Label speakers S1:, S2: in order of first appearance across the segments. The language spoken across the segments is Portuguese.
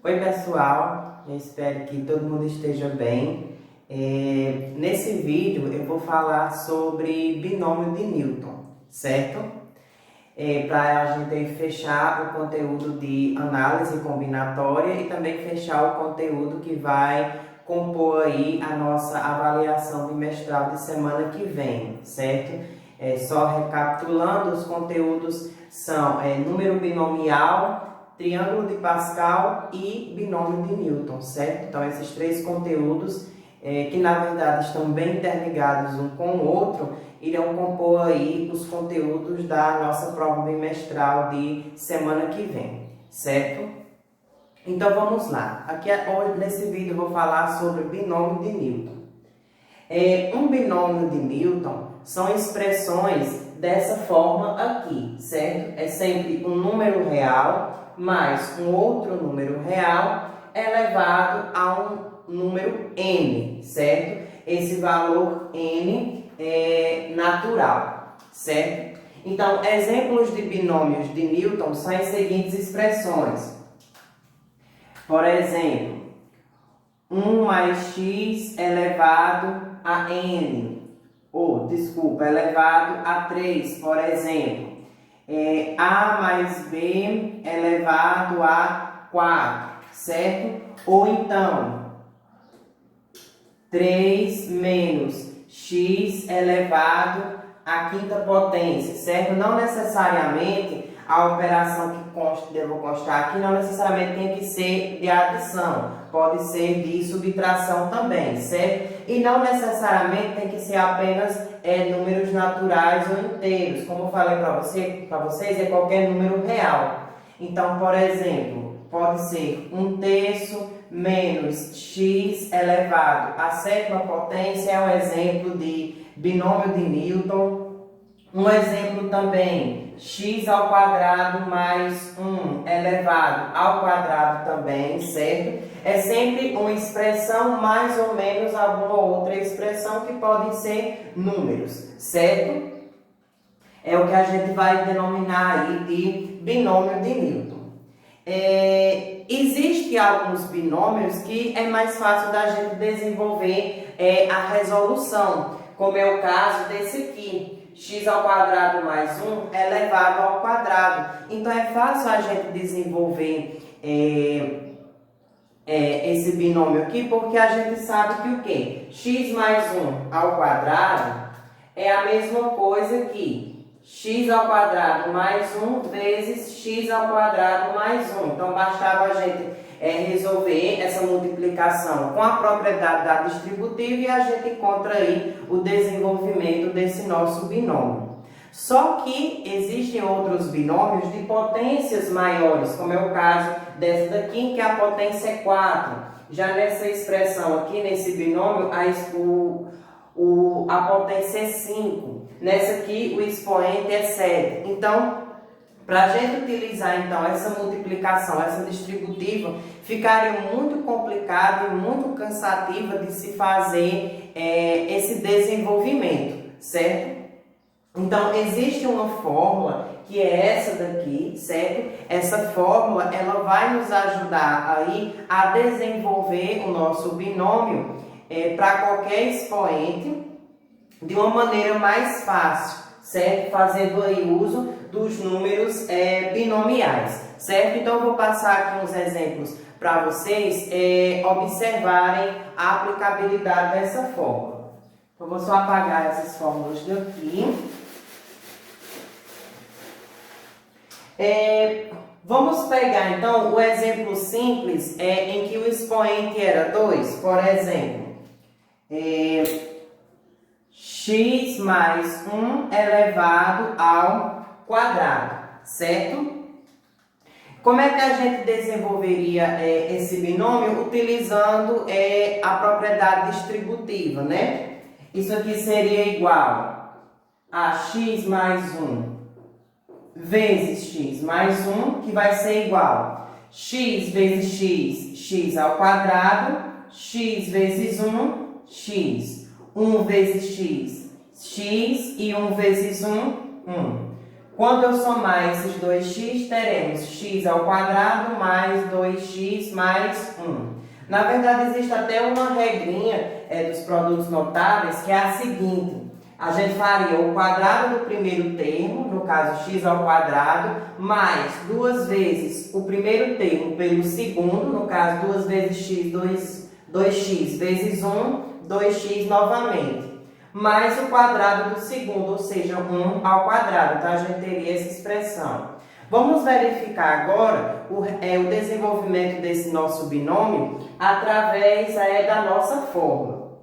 S1: Oi pessoal, eu espero que todo mundo esteja bem. Nesse vídeo eu vou falar sobre binômio de Newton, certo? Para a gente fechar o conteúdo de análise combinatória e também fechar o conteúdo que vai compor aí a nossa avaliação bimestral de semana que vem, certo? Só recapitulando, os conteúdos são número binomial, triângulo de Pascal e binômio de Newton, certo? Então, esses três conteúdos, que na verdade estão bem interligados um com o outro, irão compor aí os conteúdos da nossa prova bimestral de semana que vem, certo? Então, vamos lá. Hoje, nesse vídeo, eu vou falar sobre binômio de Newton. Um binômio de Newton são expressões dessa forma aqui, certo? É sempre um número real mais um outro número real elevado a um número n, certo? Esse valor n é natural, certo? Então, exemplos de binômios de Newton são as seguintes expressões. Por exemplo, 1 mais x elevado a n, elevado a 3, por exemplo. A mais B elevado a 4, certo? Ou então, 3 menos x elevado à quinta potência, certo? Não necessariamente a operação que devo constar aqui, não necessariamente tem que ser de adição, pode ser de subtração também, certo? E não necessariamente tem que ser apenas números naturais ou inteiros, como eu falei para vocês, é qualquer número real. Então, por exemplo, pode ser 1/3 menos x elevado à sétima potência, é um exemplo de binômio de Newton. Um exemplo também, x ao quadrado mais 1 elevado ao quadrado também, certo? É sempre uma expressão mais ou menos alguma outra expressão que podem ser números, certo? É o que a gente vai denominar aí de binômio de Newton. Existem alguns binômios que é mais fácil da gente desenvolver a resolução, como é o caso desse aqui. X ao quadrado mais 1 elevado ao quadrado. Então, é fácil a gente desenvolver esse binômio aqui, porque a gente sabe que o quê? X mais 1 ao quadrado é a mesma coisa que x ao quadrado mais 1 vezes x ao quadrado mais 1. Então, bastava a gente resolver essa multiplicação com a propriedade da distributiva e a gente encontra aí o desenvolvimento desse nosso binômio. Só que existem outros binômios de potências maiores, como é o caso dessa daqui, em que a potência é 4. Já nessa expressão aqui, nesse binômio, a potência é 5. Nessa aqui, o expoente é 7. Então, para a gente utilizar então essa multiplicação, essa distributiva, ficaria muito complicado e muito cansativa de se fazer esse desenvolvimento, certo? Então, existe uma fórmula que é essa daqui, certo? Essa fórmula, ela vai nos ajudar aí a desenvolver o nosso binômio para qualquer expoente de uma maneira mais fácil, certo? Fazendo aí uso dos números binomiais, certo? Então, eu vou passar aqui uns exemplos para vocês observarem a aplicabilidade dessa fórmula. Então, eu vou só apagar essas fórmulas daqui. Vamos pegar, então, o exemplo simples em que o expoente era 2, por exemplo. X mais 1 elevado ao quadrado, certo? Como é que a gente desenvolveria esse binômio? Utilizando a propriedade distributiva, né? Isso aqui seria igual a x mais 1 vezes x mais 1, que vai ser igual x vezes x, x ao quadrado, x vezes 1, x. 1 vezes x, x, e 1 vezes 1, 1. Quando eu somar esses 2x, teremos x ao quadrado mais 2x mais 1. Na verdade, existe até uma regrinha dos produtos notáveis, que é a seguinte. A gente faria o quadrado do primeiro termo, no caso x ao quadrado, mais 2 vezes o primeiro termo pelo segundo, no caso 2 vezes x, 2x vezes 1, 2x novamente. Mais o quadrado do segundo, ou seja, 1 ao quadrado. Então, a gente teria essa expressão. Vamos verificar agora o desenvolvimento desse nosso binômio através da nossa fórmula.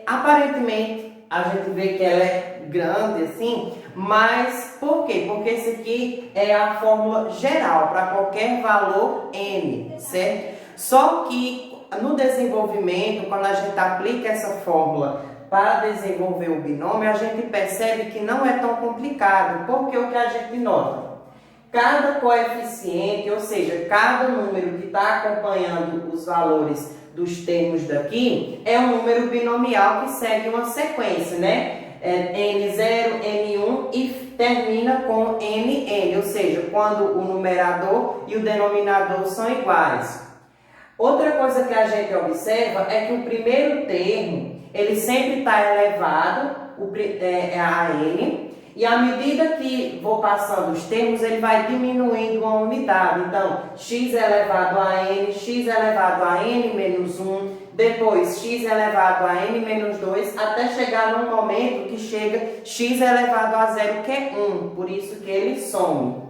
S1: Aparentemente, a gente vê que ela é grande assim, mas por quê? Porque esse aqui é a fórmula geral para qualquer valor n, certo? Só que no desenvolvimento, quando a gente aplica essa fórmula para desenvolver o binômio, a gente percebe que não é tão complicado, porque o que a gente nota? Cada coeficiente, ou seja, cada número que está acompanhando os valores dos termos daqui, é um número binomial que segue uma sequência, né? N0, N1 e termina com NN, ou seja, quando o numerador e o denominador são iguais. Outra coisa que a gente observa é que o primeiro termo, ele sempre está elevado a n, e à medida que vou passando os termos, ele vai diminuindo uma unidade. Então, x elevado a n, x elevado a n menos 1, depois x elevado a n menos 2, até chegar num momento que chega x elevado a zero, que é 1, por isso que ele some.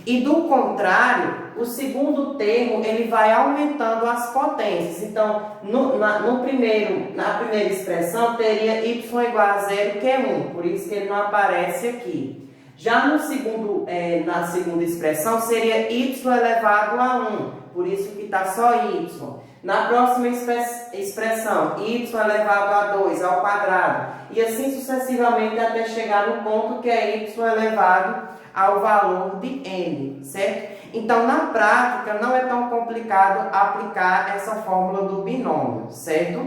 S1: E do contrário, o segundo termo ele vai aumentando as potências. Então, na primeira expressão, teria y igual a zero, que é 1, por isso que ele não aparece aqui. Já na segunda expressão, seria y elevado a 1, por isso que está só y. Na próxima expressão, y elevado a 2 ao quadrado, e assim sucessivamente até chegar no ponto que é y elevado ao valor de n, certo? Então, na prática, não é tão complicado aplicar essa fórmula do binômio, certo?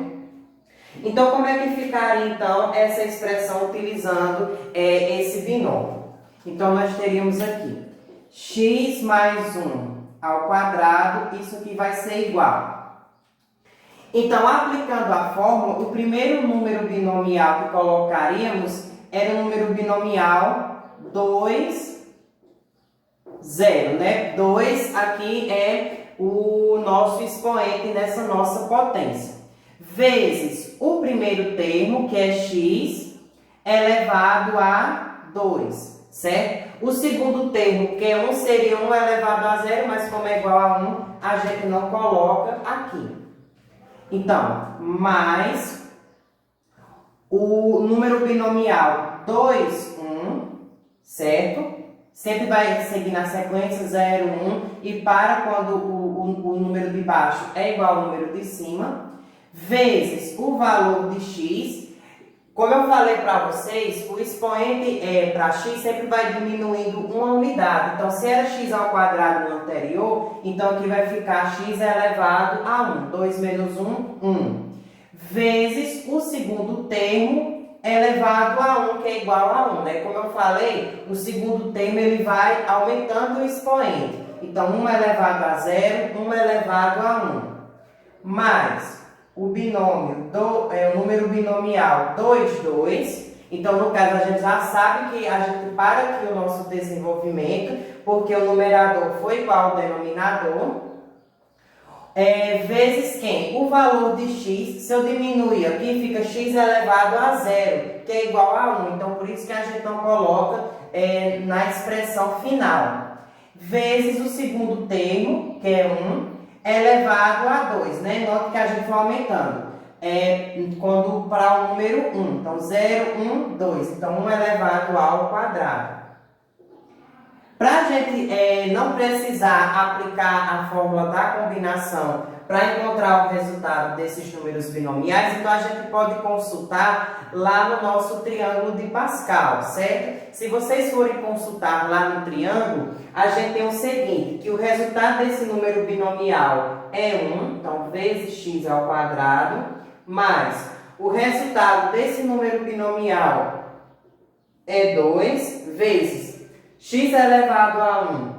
S1: Então, como é que ficaria, então, essa expressão utilizando esse binômio? Então, nós teríamos aqui x mais 1 ao quadrado, isso aqui vai ser igual. Então, aplicando a fórmula, o primeiro número binomial que colocaríamos era o número binomial 2, 0, né? 2 aqui é o nosso expoente nessa nossa potência. Vezes o primeiro termo, que é x, elevado a 2, certo? O segundo termo, que é 1, seria 1 elevado a 0, mas como é igual a 1, a gente não coloca aqui. Então, mais o número binomial 2, 1, certo? Sempre vai seguir na sequência 0, 1 e para quando o número de baixo é igual ao número de cima, vezes o valor de x. Como eu falei para vocês, o expoente para x sempre vai diminuindo uma unidade. Então, se era x ao quadrado no anterior, então aqui vai ficar x elevado a 1. 2 menos 1, 1. Vezes o segundo termo elevado a 1, que é igual a 1. Né? Como eu falei, o segundo termo ele vai aumentando o expoente. Então, 1 elevado a 0, 1 elevado a 1. Mais o binômio, o número binomial 2, 2. Então, no caso, a gente já sabe que a gente para aqui o nosso desenvolvimento, porque o numerador foi igual ao denominador. Vezes quem? O valor de x, se eu diminuir aqui, fica x elevado a 0, que é igual a 1. Então, por isso que a gente não coloca na expressão final. Vezes o segundo termo, que é 1, elevado a 2, né? Note que a gente vai aumentando. Quando para o número 1. Então, 0, 1, 2. Então, 1 elevado ao quadrado. Para a gente não precisar aplicar a fórmula da combinação para encontrar o resultado desses números binomiais, então a gente pode consultar lá no nosso triângulo de Pascal, certo? Se vocês forem consultar lá no triângulo, a gente tem o seguinte, que o resultado desse número binomial é 1, então vezes x ao quadrado, mais o resultado desse número binomial é 2 vezes x elevado a 1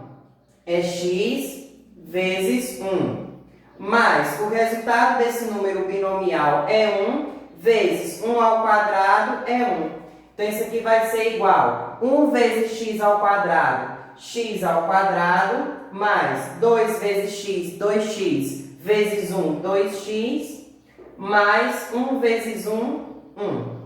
S1: é x vezes 1. Mais o resultado desse número binomial é 1 vezes 1 ao quadrado é 1. Então, isso aqui vai ser igual a 1 vezes x ao quadrado mais 2 vezes x, 2x, vezes 1, 2x, mais 1 vezes 1, 1.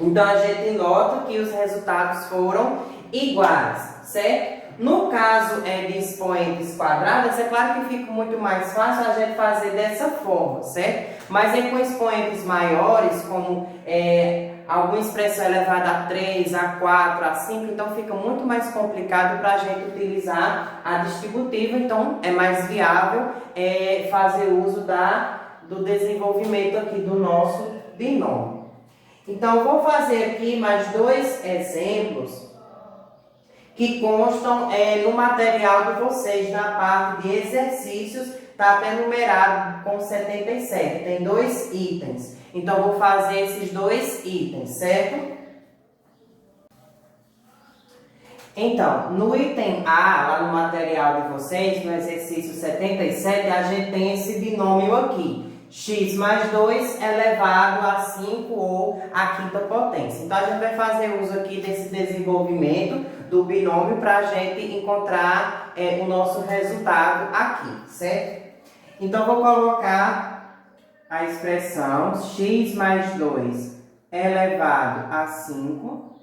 S1: Então, a gente nota que os resultados foram iguais, certo? No caso de expoentes quadrados, é claro que fica muito mais fácil a gente fazer dessa forma, certo? Mas com expoentes maiores, como alguma expressão elevada a 3, a 4, a 5, então fica muito mais complicado para a gente utilizar a distributiva, então é mais viável fazer uso do desenvolvimento aqui do nosso binômio. Então, vou fazer aqui mais 2 exemplos que constam no material de vocês, na parte de exercícios, está até numerado com 77, tem 2 itens. Então, vou fazer esses 2 itens, certo? Então, no item A, lá no material de vocês, no exercício 77, a gente tem esse binômio aqui. X mais 2 elevado a 5 ou a quinta potência. Então, a gente vai fazer uso aqui desse desenvolvimento do binômio para a gente encontrar o nosso resultado aqui, certo? Então, vou colocar a expressão x mais 2 elevado a 5.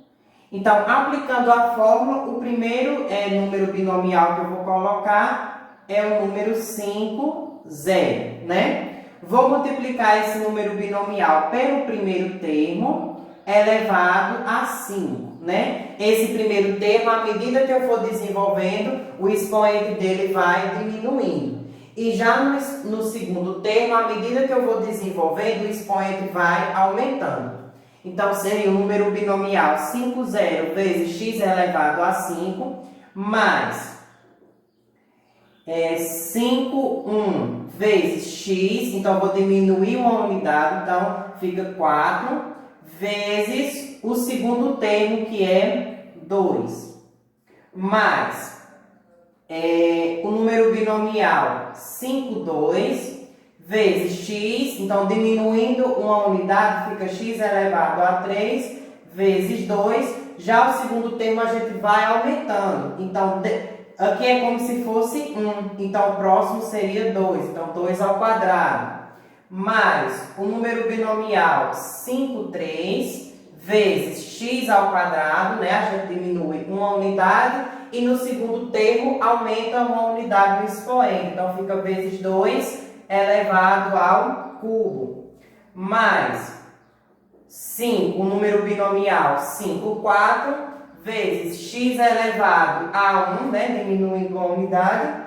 S1: Então, aplicando a fórmula, o primeiro número binomial que eu vou colocar é o número 5, 0, né? Vou multiplicar esse número binomial pelo primeiro termo elevado a 5, né? Esse primeiro termo, à medida que eu for desenvolvendo, o expoente dele vai diminuindo. E já no segundo termo, à medida que eu vou desenvolvendo, o expoente vai aumentando. Então, seria o número binomial 5, 0 vezes x elevado a 5, mais 5, 1 vezes x, então vou diminuir uma unidade, então fica 4, vezes o segundo termo, que é 2, mais o número binomial 5, 2 vezes x, então diminuindo uma unidade, fica x elevado a 3 vezes 2, já o segundo termo a gente vai aumentando, então aqui é como se fosse 1, então o próximo seria 2, então 2 ao quadrado, mais o número binomial 5, 3, vezes x ao quadrado, né? A gente diminui uma unidade e no segundo termo aumenta uma unidade no expoente, então fica vezes 2 elevado ao cubo, mais 5, o número binomial 5, 4, vezes x elevado a 1, né, diminuindo a unidade,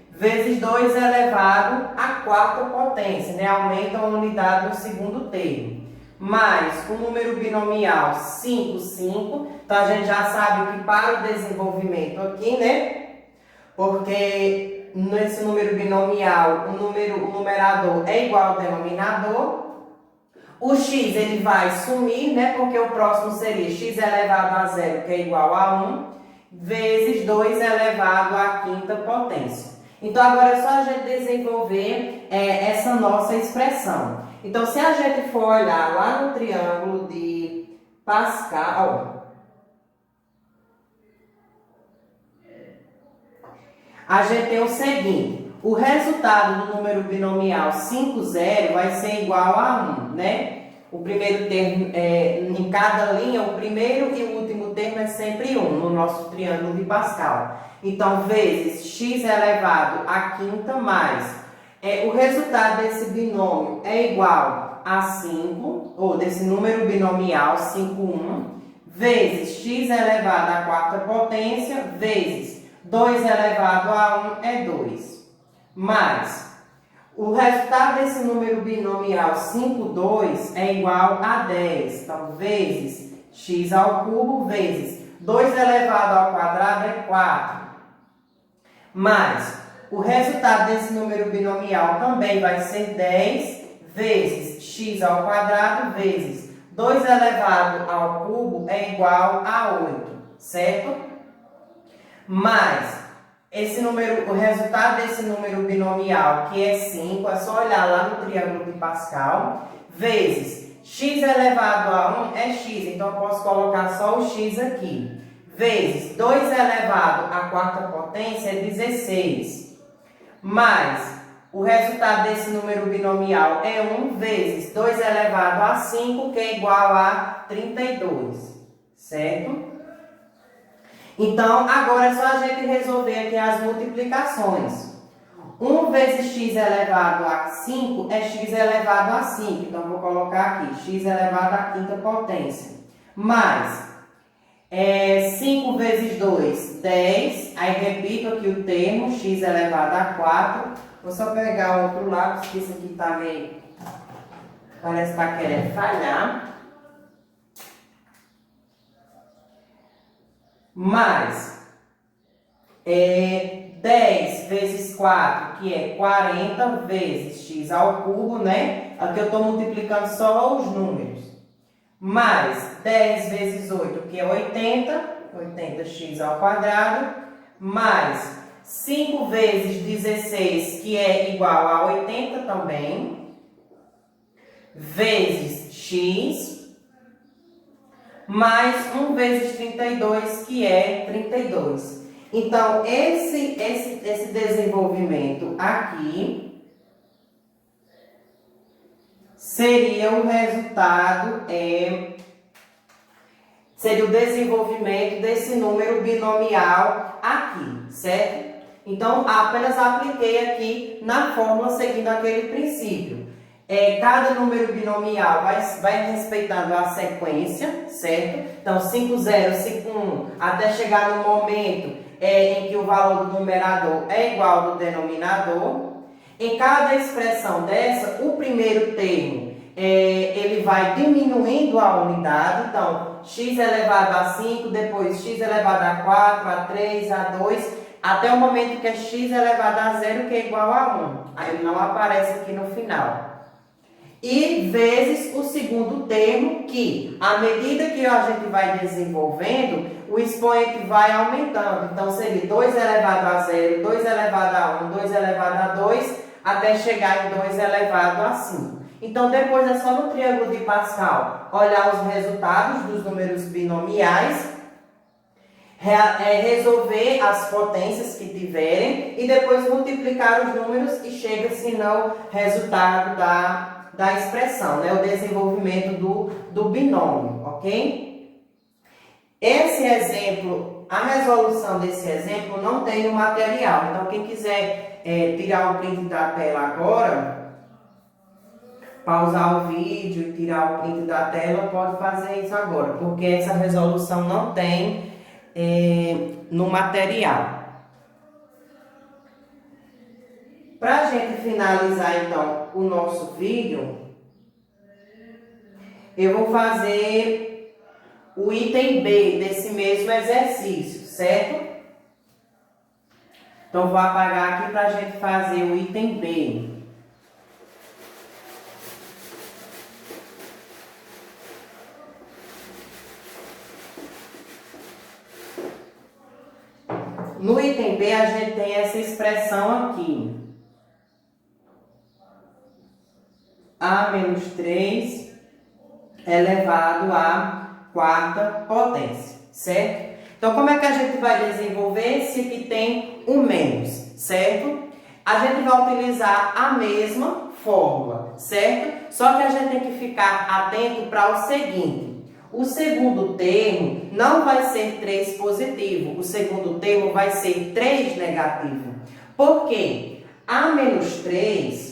S1: vezes 2 elevado à quarta potência, né, aumenta a unidade no segundo termo, mais o número binomial 5, 5, então a gente já sabe que para o desenvolvimento aqui, né, porque nesse número binomial o numerador é igual ao denominador, o x ele vai sumir, né? Porque o próximo seria x elevado a 0, que é igual a 1, vezes 2 elevado à quinta potência. Então, agora é só a gente desenvolver essa nossa expressão. Então, se a gente for olhar lá no triângulo de Pascal, a gente tem o seguinte. O resultado do número binomial 5, 0 vai ser igual a 1, né? O primeiro termo, em cada linha, o primeiro e o último termo é sempre 1, no nosso triângulo de Pascal. Então, vezes x elevado à quinta mais. O resultado desse binômio é igual a 5, ou desse número binomial 5, 1, vezes x elevado à quarta potência, vezes 2 elevado a 1 é 2. Mais o resultado desse número binomial 5, 2 é igual a 10. Então, vezes x ao cubo, vezes 2 elevado ao quadrado é 4. Mais o resultado desse número binomial também vai ser 10, vezes x ao quadrado, vezes 2 elevado ao cubo é igual a 8, certo? Mas esse número, o resultado desse número binomial, que é 5, é só olhar lá no triângulo de Pascal, vezes x elevado a 1 é x, então eu posso colocar só o x aqui. Vezes 2 elevado à quarta potência é 16. Mais o resultado desse número binomial é 1 vezes 2 elevado a 5, que é igual a 32, certo? Então, agora é só a gente resolver aqui as multiplicações. 1 vezes x elevado a 5 é x elevado a 5. Então, vou colocar aqui, x elevado à quinta potência. Mais 5 vezes 2, 10. Aí, repito aqui o termo, x elevado a 4. Vou só pegar outro lápis, que isso aqui tá meio... parece que tá querendo falhar. Mais 10 vezes 4, que é 40, vezes x ao cubo, né? Aqui eu estou multiplicando só os números. Mais 10 vezes 8, que é 80, 80x ao quadrado. Mais 5 vezes 16, que é igual a 80 também. Vezes x. Mais 1 vezes 32, que é 32. Então, esse desenvolvimento aqui seria o resultado, seria o desenvolvimento desse número binomial aqui, certo? Então, apenas apliquei aqui na fórmula seguindo aquele princípio. Cada número binomial vai respeitando a sequência, certo? Então, 5, 0, 5, 1, até chegar no momento em que o valor do numerador é igual ao do denominador. Em cada expressão dessa, o primeiro termo, ele vai diminuindo a unidade. Então, x elevado a 5, depois x elevado a 4, a 3, a 2, até o momento que é x elevado a 0, que é igual a 1. Aí ele não aparece aqui no final. E vezes o segundo termo, que à medida que a gente vai desenvolvendo, o expoente vai aumentando. Então, seria 2 elevado a 0, 2 elevado a 1, 2 elevado a 2, até chegar em 2 elevado a 5. Então, depois é só no triângulo de Pascal olhar os resultados dos números binomiais, resolver as potências que tiverem e depois multiplicar os números e chega-se no resultado da expressão, né? O desenvolvimento do binômio, ok? Esse exemplo, a resolução desse exemplo não tem no material. Então, quem quiser tirar o print da tela agora, pausar o vídeo e tirar o print da tela, pode fazer isso agora, porque essa resolução não tem no material. Para a gente finalizar, então, o nosso vídeo, eu vou fazer o item B desse mesmo exercício, certo? Então, vou apagar aqui para a gente fazer o item B. No item B, a gente tem essa expressão aqui. A menos 3 elevado à quarta potência, certo? Então, como é que a gente vai desenvolver se aqui tem um menos, certo? A gente vai utilizar a mesma fórmula, certo? Só que a gente tem que ficar atento para o seguinte. O segundo termo não vai ser 3 positivo, o segundo termo vai ser 3 negativo. Por quê? A menos 3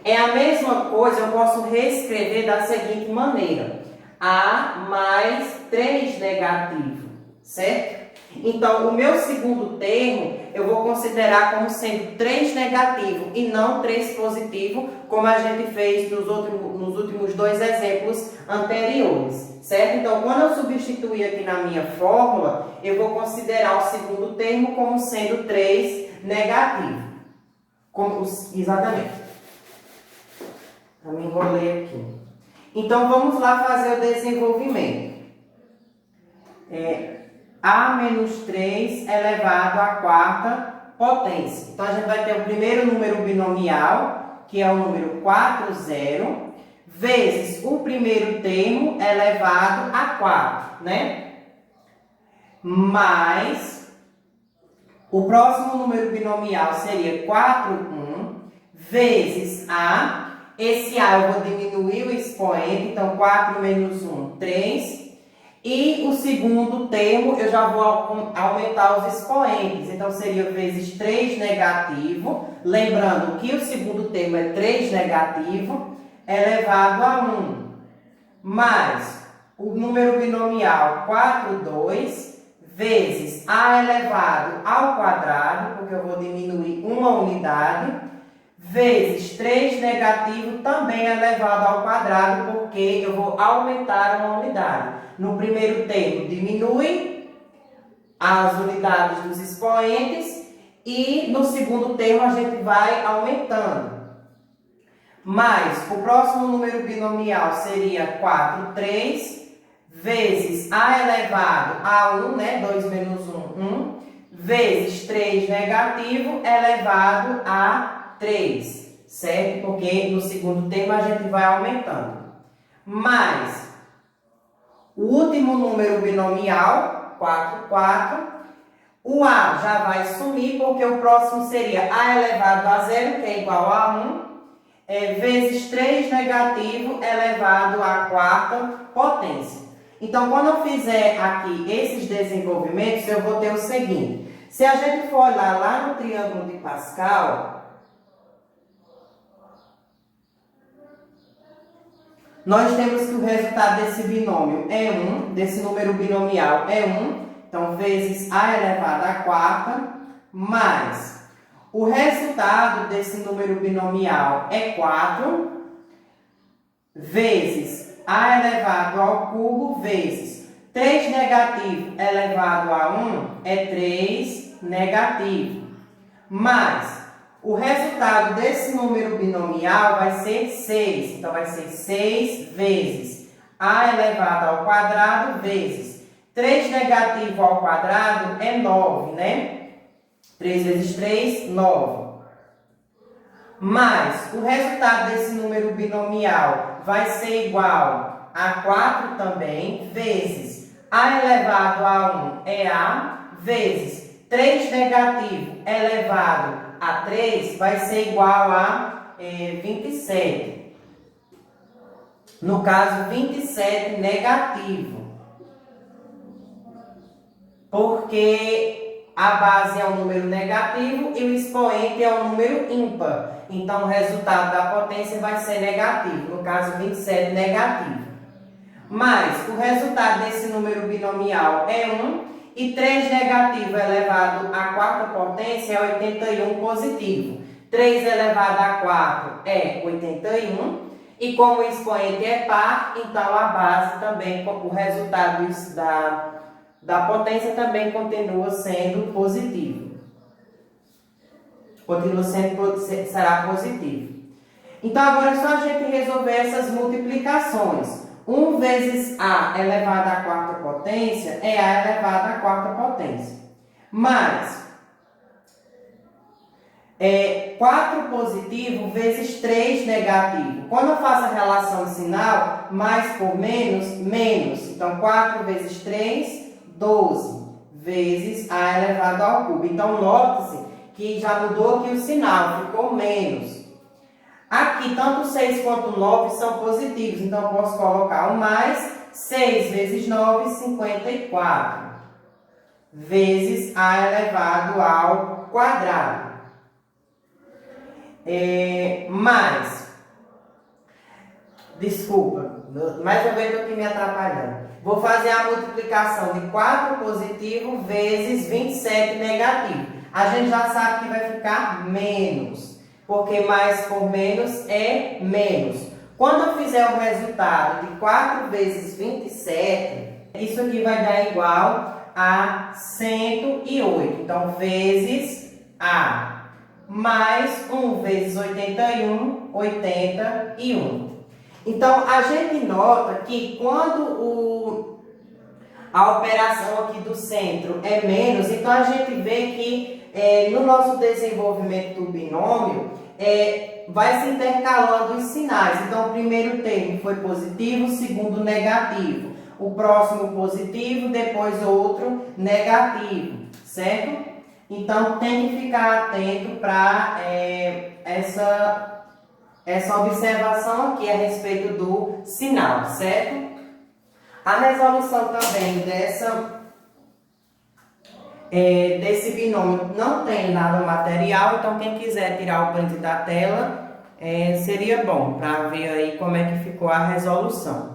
S1: é a mesma coisa, eu posso reescrever da seguinte maneira. A mais 3 negativo, certo? Então, o meu segundo termo, eu vou considerar como sendo 3 negativo e não 3 positivo, como a gente fez nos últimos 2 exemplos anteriores, certo? Então, quando eu substituir aqui na minha fórmula, eu vou considerar o segundo termo como sendo 3 negativo. Exatamente. Eu me enrolei aqui. Então, vamos lá fazer o desenvolvimento. A menos 3 elevado à quarta potência. Então, a gente vai ter o primeiro número binomial, que é o número 40, vezes o primeiro termo elevado a 4, né? Mais o próximo número binomial seria 41 vezes A. Esse A eu vou diminuir o expoente, então 4 menos 1, 3. E o segundo termo eu já vou aumentar os expoentes, então seria vezes 3 negativo. Lembrando que o segundo termo é 3 negativo elevado a 1. Mais o número binomial 42 vezes A elevado ao quadrado, porque eu vou diminuir uma unidade, vezes 3 negativo também elevado ao quadrado, porque eu vou aumentar uma unidade. No primeiro termo, diminui as unidades dos expoentes e no segundo termo a gente vai aumentando. Mas o próximo número binomial seria 43 vezes A elevado a 1, né? 2 menos 1, 1, vezes 3 negativo elevado a 3, certo? Porque no segundo termo a gente vai aumentando. Mais o último número binomial, 4, o A já vai sumir, porque o próximo seria A elevado a 0, que é igual a 1, vezes 3 negativo elevado à quarta potência. Então, quando eu fizer aqui esses desenvolvimentos, eu vou ter o seguinte. Se a gente for olhar lá no triângulo de Pascal, nós temos que o resultado desse binômio é 1, desse número binomial é 1, então vezes A elevado à quarta, mais o resultado desse número binomial é 4, vezes A elevado ao cubo, vezes 3 negativo elevado a 1 é 3 negativo, mais o resultado desse número binomial vai ser 6. Então, vai ser 6 vezes A elevado ao quadrado vezes 3 negativo ao quadrado é 9, né? 3 vezes 3, 9. Mas o resultado desse número binomial vai ser igual a 4 também, vezes A elevado a 1 é A, vezes 3 negativo elevado a 3 vai ser igual a 27. No caso, 27 negativo. Porque a base é um número negativo e o expoente é um número ímpar. Então, o resultado da potência vai ser negativo. No caso, 27 negativo. Mas o resultado desse número binomial é 1. E 3 negativo elevado à quarta potência é 81 positivo. 3 elevado a 4 é 81. E como o expoente é par, então a base também, o resultado da potência também continua sendo positivo. Será positivo. Então agora é só a gente resolver essas multiplicações. 1 vezes A elevado à quarta potência é A elevado à quarta potência. Mais 4 positivo vezes 3 negativo. Quando eu faço a relação de sinal, mais por menos, menos. Então, 4 vezes 3, 12. Vezes A elevado ao cubo. Então, note-se que já mudou aqui o sinal, ficou menos. Aqui, tanto 6 quanto 9 são positivos, então eu posso colocar um mais. 6 vezes 9, 54. Vezes A elevado ao quadrado. Mais uma vez eu estou aqui me atrapalhando. Vou fazer a multiplicação de 4 positivo vezes 27 negativo. A gente já sabe que vai ficar menos. Porque mais por menos é menos. Quando eu fizer o resultado de 4 vezes 27, isso aqui vai dar igual a 108. Então, vezes A. mais 1 vezes 81, 81. Então, a gente nota que quando a operação aqui do centro é menos, então a gente vê que no nosso desenvolvimento do binômio, vai se intercalando os sinais. Então, o primeiro termo foi positivo, o segundo negativo. O próximo positivo, depois outro negativo, certo? Então, tem que ficar atento para essa observação aqui a respeito do sinal, certo? A resolução também desse binômio não tem nada material, então quem quiser tirar o print da tela, seria bom para ver aí como é que ficou a resolução.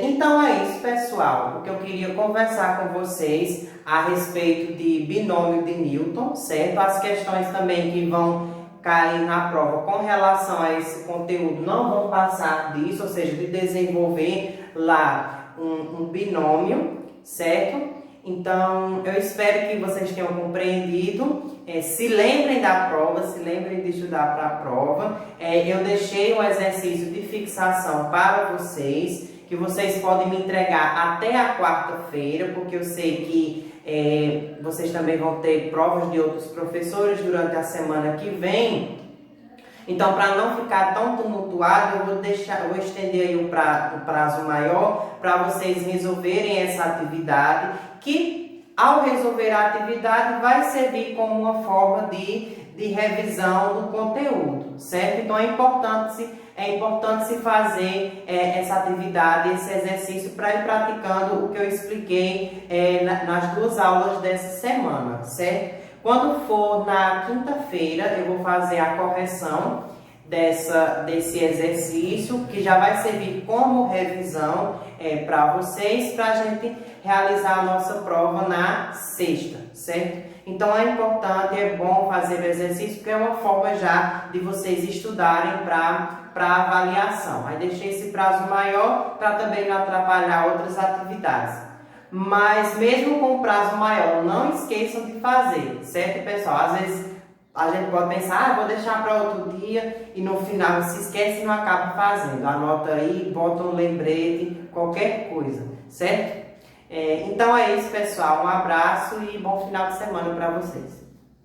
S1: Então é isso, pessoal, o que eu queria conversar com vocês a respeito de binômio de Newton, certo? As questões também que vão cair na prova com relação a esse conteúdo não vão passar disso, ou seja, de desenvolver lá um binômio, certo? Então, eu espero que vocês tenham compreendido, se lembrem da prova, se lembrem de estudar para a prova. Eu deixei um exercício de fixação para vocês, que vocês podem me entregar até a quarta-feira, porque eu sei que vocês também vão ter provas de outros professores durante a semana que vem. Então, para não ficar tão tumultuado, eu vou estender aí o prazo maior para vocês resolverem essa atividade, que ao resolver a atividade vai servir como uma forma de revisão do conteúdo, certo? Então, é importante se fazer essa atividade, esse exercício, para ir praticando o que eu expliquei nas 2 aulas dessa semana, certo? Quando for na quinta-feira, eu vou fazer a correção desse exercício, que já vai servir como revisão para vocês, para a gente realizar a nossa prova na sexta, certo? Então é importante, é bom fazer o exercício, porque é uma forma já de vocês estudarem para avaliação. Aí deixei esse prazo maior para também não atrapalhar outras atividades. Mas mesmo com prazo maior, não esqueçam de fazer, certo, pessoal? Às vezes a gente pode pensar, vou deixar para outro dia, e no final se esquece e não acaba fazendo. Anota aí, bota um lembrete, qualquer coisa, certo? Então é isso, pessoal. Um abraço e bom final de semana para vocês.